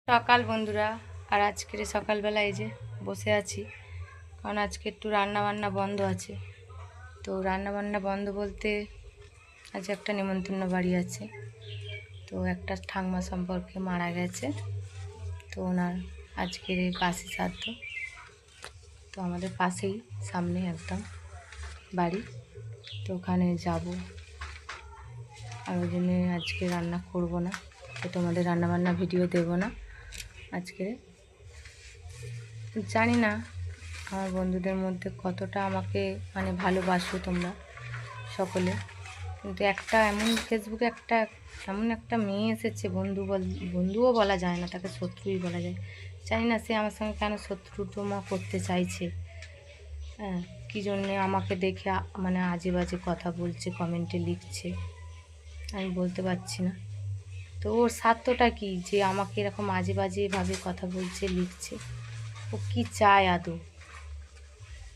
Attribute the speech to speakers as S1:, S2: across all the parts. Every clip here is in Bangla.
S1: সকাল বন্ধুরা। আর আজকের সকালবেলা এই যে বসে আছি, কারণ আজকে একটু রান্না বান্না বন্ধ আছে। তো রান্না বান্না বন্ধ বলতে আজ একটা নেমন্তন্ন বাড়ি আছে। তো একটা ঠাংমা সম্পর্কে মারা গেছে, তো ওনার আজকের এই বাসি শ্রাদ্ধ। তো আমাদের পাশেই সামনে একদম বাড়ি, তো ওখানে যাব। আর ওই জন্যে আজকে রান্না করব না, তো তোমাদের রান্না বান্না ভিডিও দেব না আজকে। জানি না আমার বন্ধুদের মধ্যে কতটা আমাকে ভালোবাসো তোমরা সকলে, কিন্তু একটা এমন ফেসবুকে এমন একটা মেয়ে এসেছে, বন্ধুও বলা যায় না, তাকে শত্রুই বলা যায়। জানি না সে আমার সঙ্গে কেন শত্রুতমা করতে চাইছে। হ্যাঁ, কী জন্যে আমাকে দেখে আজে বাজে কথা বলছে, কমেন্টে লিখছে, আমি বলতে পারছি না। তো ওর স্বার্থটা কি যে আমাকে এরকম আজে বাজেভাবে কথা বলছে, লিখছে? ও কি চায় আদৌ?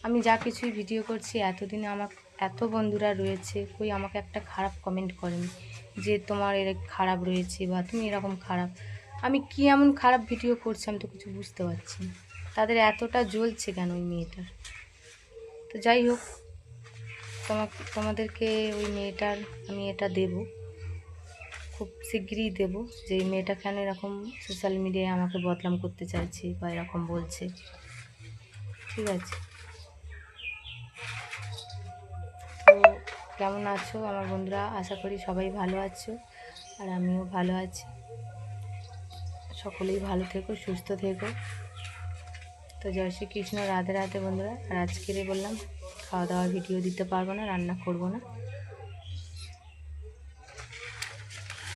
S1: আমি যা কিছুই ভিডিও করছি, এতদিনে আমার এত বন্ধুরা রয়েছে, কই আমাকে একটা খারাপ কমেন্ট করেনি যে তোমার খারাপ রয়েছে বা তুমি এরকম খারাপ। আমি কি এমন খারাপ ভিডিও করছি আমি তো কিছু বুঝতে পারছি না, তাদের এতটা জ্বলছে কেন ওই মেয়েটার। তো যাই হোক, তোমাদেরকে ওই মেয়েটার আমি এটা দেব, খুব শিগগিরই দেব, যে এই মেয়েটা কেন এরকম সোশ্যাল মিডিয়ায় আমাকে বদনাম করতে চাইছে বা এরকম বলছে। ঠিক আছে, তো কেমন আছো আমার বন্ধুরা? আশা করি সবাই ভালো আছো, আর আমিও ভালো আছি। সকলেই ভালো থেকো, সুস্থ থেকো। তো জয় শ্রীকৃষ্ণ, রাধে রাধে বন্ধুরা। আর আজকের বললাম খাওয়া দাওয়ার ভিডিও দিতে পারবো না, রান্না করব না।